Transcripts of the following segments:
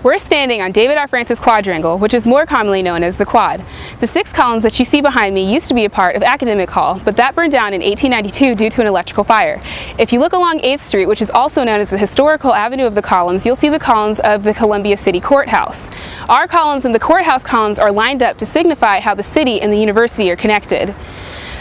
We're standing on David R. Francis Quadrangle, which is more commonly known as the Quad. The 6 columns that you see behind me used to be a part of Academic Hall, but that burned down in 1892 due to an electrical fire. If you look along 8th Street, which is also known as the historical avenue of the columns, you'll see the columns of the Columbia City Courthouse. Our columns and the courthouse columns are lined up to signify how the city and the university are connected.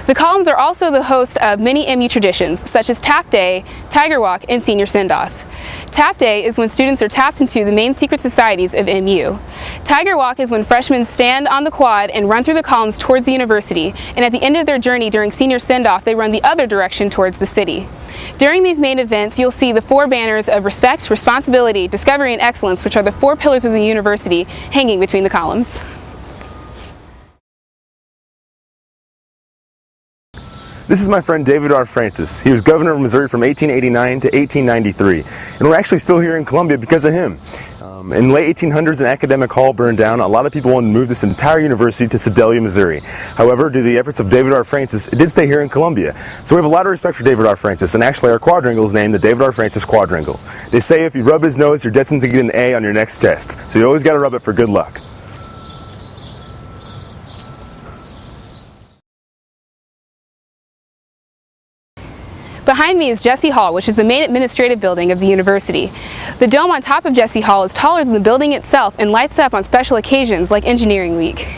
The columns are also the host of many MU traditions, such as Tap Day, Tiger Walk, and Senior Send-Off. Tap Day is when students are tapped into the main secret societies of MU. Tiger Walk is when freshmen stand on the quad and run through the columns towards the university, and at the end of their journey during Senior Send-Off, they run the other direction towards the city. During these main events, you'll see the 4 banners of respect, responsibility, discovery, and excellence, which are the 4 pillars of the university, hanging between the columns. This is my friend David R. Francis. He was governor of Missouri from 1889 to 1893, and we're actually still here in Columbia because of him. In the late 1800s, an academic hall burned down. A lot of people wanted to move this entire university to Sedalia, Missouri. However, due to the efforts of David R. Francis, it did stay here in Columbia. So we have a lot of respect for David R. Francis, and actually our quadrangle is named the David R. Francis Quadrangle. They say if you rub his nose, you're destined to get an A on your next test. So you always got to rub it for good luck. Behind me is Jesse Hall, which is the main administrative building of the university. The dome on top of Jesse Hall is taller than the building itself and lights up on special occasions like Engineering Week.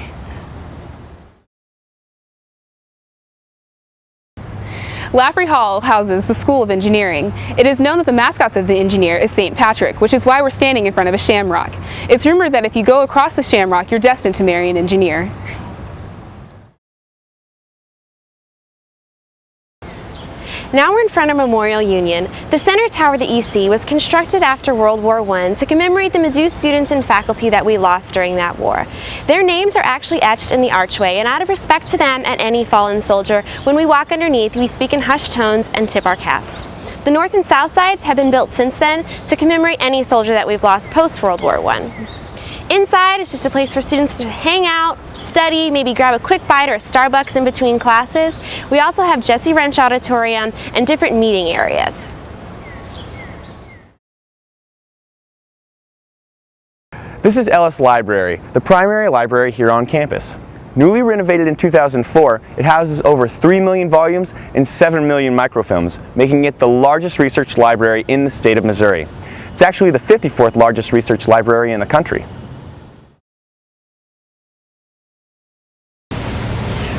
Lapry Hall houses the School of Engineering. It is known that the mascot of the engineer is St. Patrick, which is why we're standing in front of a shamrock. It's rumored that if you go across the shamrock, you're destined to marry an engineer. Now we're in front of Memorial Union. The center tower that you see was constructed after World War I to commemorate the Mizzou students and faculty that we lost during that war. Their names are actually etched in the archway, and out of respect to them and any fallen soldier, when we walk underneath, we speak in hushed tones and tip our caps. The north and south sides have been built since then to commemorate any soldier that we've lost post-World War I. Inside, it's just a place for students to hang out, study, maybe grab a quick bite or a Starbucks in between classes. We also have Jesse Wrench Auditorium and different meeting areas. This is Ellis Library, the primary library here on campus. Newly renovated in 2004, it houses over 3 million volumes and 7 million microfilms, making it the largest research library in the state of Missouri. It's actually the 54th largest research library in the country.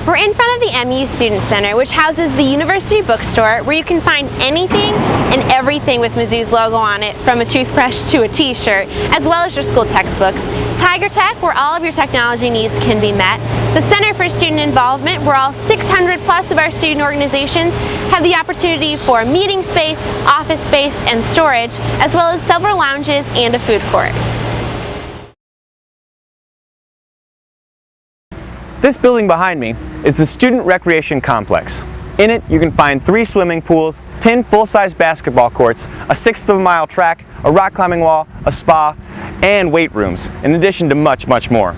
We're in front of the MU Student Center, which houses the University Bookstore, where you can find anything and everything with Mizzou's logo on it, from a toothbrush to a t-shirt, as well as your school textbooks. Tiger Tech, where all of your technology needs can be met. The Center for Student Involvement, where all 600 plus of our student organizations have the opportunity for meeting space, office space, and storage, as well as several lounges and a food court. This building behind me is the Student Recreation Complex. In it, you can find 3 swimming pools, 10 full-size basketball courts, a 1/6 of a mile track, a rock climbing wall, a spa, and weight rooms, in addition to much, much more.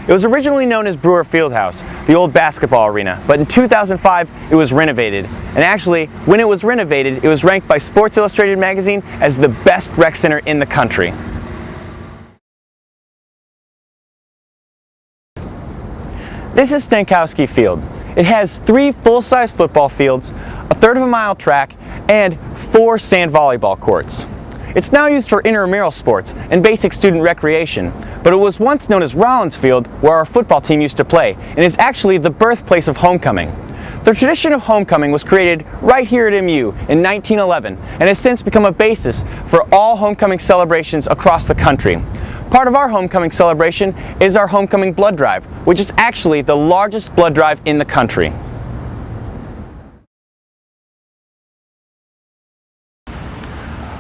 It was originally known as Brewer Fieldhouse, the old basketball arena, but in 2005 it was renovated. And actually, when it was renovated, it was ranked by Sports Illustrated magazine as the best rec center in the country. This is Stankowski Field. It has 3 full-size football fields, a 1/3 of a mile track, and 4 sand volleyball courts. It's now used for intramural sports and basic student recreation, but it was once known as Rollins Field, where our football team used to play, and is actually the birthplace of homecoming. The tradition of homecoming was created right here at MU in 1911 and has since become a basis for all homecoming celebrations across the country. Part of our homecoming celebration is our homecoming blood drive, which is actually the largest blood drive in the country.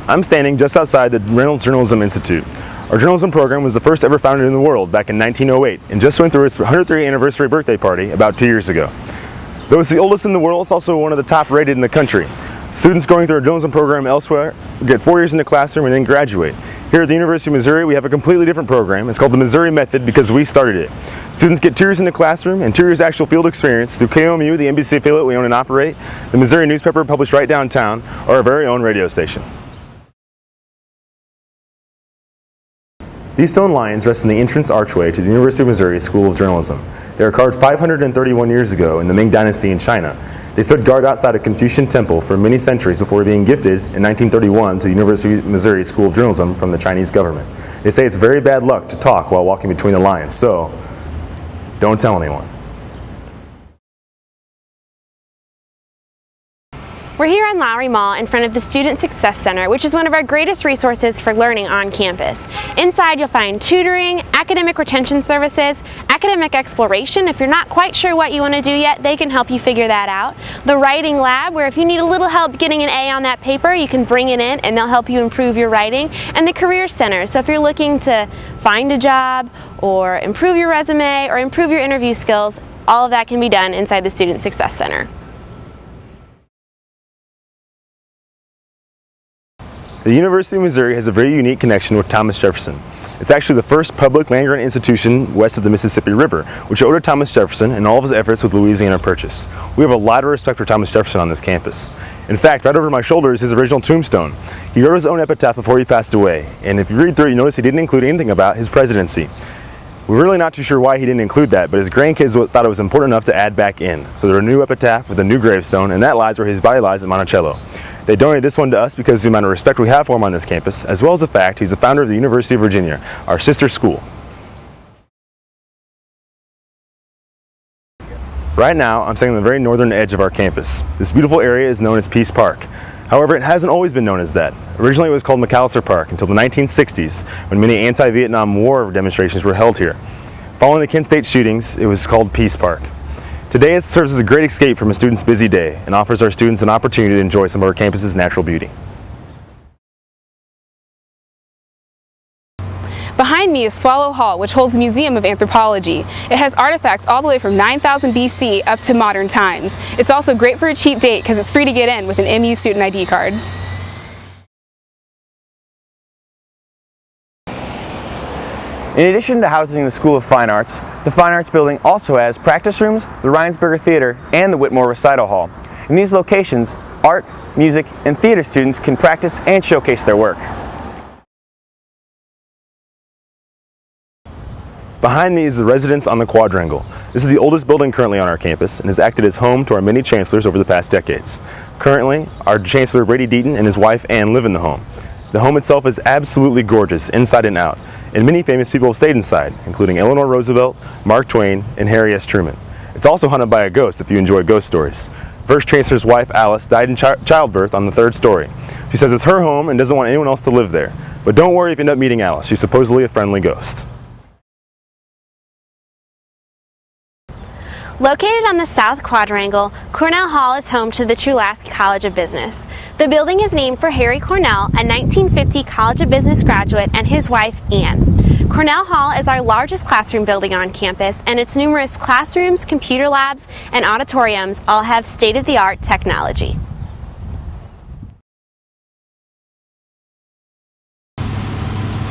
I'm standing just outside the Reynolds Journalism Institute. Our journalism program was the first ever founded in the world back in 1908 and just went through its 103rd anniversary birthday party about 2 years ago. Though it's the oldest in the world, it's also one of the top rated in the country. Students going through our journalism program elsewhere get 4 years in the classroom and then graduate. Here at the University of Missouri, we have a completely different program. It's called the Missouri Method because we started it. Students get 2 years in the classroom and 2 years actual field experience through KOMU, the NBC affiliate we own and operate, the Missouri newspaper published right downtown, or our very own radio station. These stone lions rest in the entrance archway to the University of Missouri School of Journalism. They were carved 531 years ago in the Ming Dynasty in China. They stood guard outside a Confucian temple for many centuries before being gifted in 1931 to the University of Missouri School of Journalism from the Chinese government. They say it's very bad luck to talk while walking between the lions, so don't tell anyone. We're here on Lowry Mall in front of the Student Success Center, which is one of our greatest resources for learning on campus. Inside you'll find tutoring, academic retention services, academic exploration. If you're not quite sure what you want to do yet, they can help you figure that out. The writing lab, where if you need a little help getting an A on that paper, you can bring it in and they'll help you improve your writing. And the Career Center, so if you're looking to find a job or improve your resume or improve your interview skills, all of that can be done inside the Student Success Center. The University of Missouri has a very unique connection with Thomas Jefferson. It's actually the first public land-grant institution west of the Mississippi River, which owed to Thomas Jefferson and all of his efforts with Louisiana Purchase. We have a lot of respect for Thomas Jefferson on this campus. In fact, right over my shoulder is his original tombstone. He wrote his own epitaph before he passed away, and if you read through it, you notice he didn't include anything about his presidency. We're really not too sure why he didn't include that, but his grandkids thought it was important enough to add back in. So there's a new epitaph with a new gravestone, and that lies where his body lies at Monticello. They donated this one to us because of the amount of respect we have for him on this campus, as well as the fact he's the founder of the University of Virginia, our sister school. Right now, I'm standing on the very northern edge of our campus. This beautiful area is known as Peace Park. However, it hasn't always been known as that. Originally, it was called McAllister Park until the 1960s, when many anti-Vietnam War demonstrations were held here. Following the Kent State shootings, it was called Peace Park. Today, it serves as a great escape from a student's busy day and offers our students an opportunity to enjoy some of our campus's natural beauty. Behind me is Swallow Hall, which holds a museum of anthropology. It has artifacts all the way from 9000 BC up to modern times. It's also great for a cheap date because it's free to get in with an MU student ID card. In addition to housing the School of Fine Arts, the Fine Arts Building also has practice rooms, the Reinsberger Theater, and the Whitmore Recital Hall. In these locations, art, music, and theater students can practice and showcase their work. Behind me is the residence on the Quadrangle. This is the oldest building currently on our campus and has acted as home to our many chancellors over the past decades. Currently, our Chancellor Brady Deaton and his wife Ann live in the home. The home itself is absolutely gorgeous inside and out, and many famous people have stayed inside, including Eleanor Roosevelt, Mark Twain, and Harry S. Truman. It's also haunted by a ghost if you enjoy ghost stories. First Chancellor's wife Alice died in childbirth on the 3rd story. She says it's her home and doesn't want anyone else to live there. But don't worry if you end up meeting Alice. She's supposedly a friendly ghost. Located on the South Quadrangle, Cornell Hall is home to the Trulaske College of Business. The building is named for Harry Cornell, a 1950 College of Business graduate, and his wife, Anne. Cornell Hall is our largest classroom building on campus, and its numerous classrooms, computer labs, and auditoriums all have state-of-the-art technology.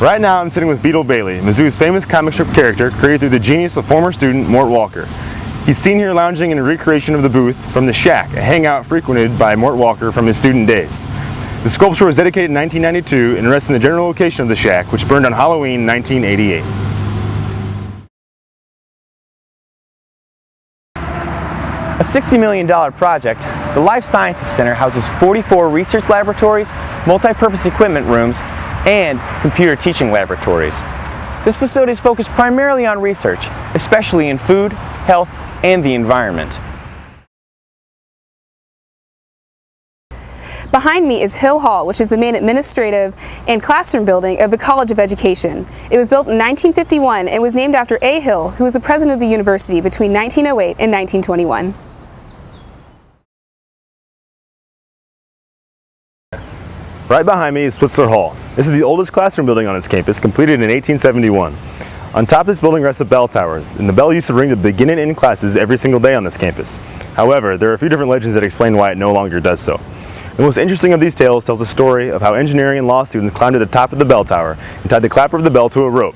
Right now I'm sitting with Beetle Bailey, Mizzou's famous comic strip character created through the genius of former student Mort Walker. He's seen here lounging in a recreation of the booth from the Shack, a hangout frequented by Mort Walker from his student days. The sculpture was dedicated in 1992 and rests in the general location of the Shack, which burned on Halloween 1988. A $60 million project, the Life Sciences Center houses 44 research laboratories, multi-purpose equipment rooms, and computer teaching laboratories. This facility is focused primarily on research, especially in food, health, and the environment. Behind me is Hill Hall, which is the main administrative and classroom building of the College of Education. It was built in 1951 and was named after A. Hill, who was the president of the university between 1908 and 1921. Right behind me is Switzler Hall. This is the oldest classroom building on its campus, completed in 1871. On top of this building rests a bell tower, and the bell used to ring to begin and end classes every single day on this campus. However, there are a few different legends that explain why it no longer does so. The most interesting of these tales tells a story of how engineering and law students climbed to the top of the bell tower and tied the clapper of the bell to a rope.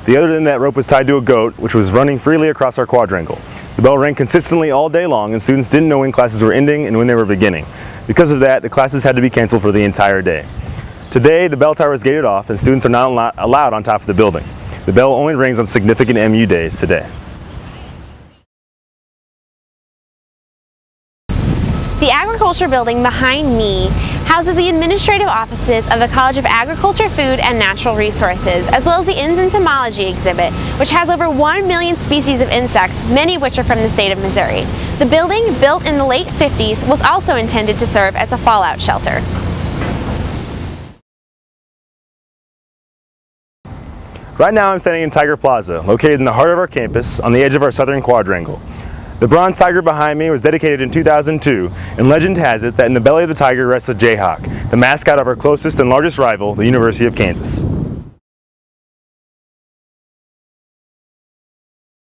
The other end of that rope was tied to a goat, which was running freely across our quadrangle. The bell rang consistently all day long, and students didn't know when classes were ending and when they were beginning. Because of that, the classes had to be canceled for the entire day. Today, the bell tower is gated off and students are not allowed on top of the building. The bell only rings on significant MU days today. The Agriculture building behind me houses the administrative offices of the College of Agriculture, Food, and Natural Resources, as well as the Entomology exhibit, which has over 1 million species of insects, many of which are from the state of Missouri. The building, built in the late 50s, was also intended to serve as a fallout shelter. Right now I'm standing in Tiger Plaza, located in the heart of our campus on the edge of our southern quadrangle. The bronze tiger behind me was dedicated in 2002, and legend has it that in the belly of the tiger rests a jayhawk, the mascot of our closest and largest rival, the University of Kansas.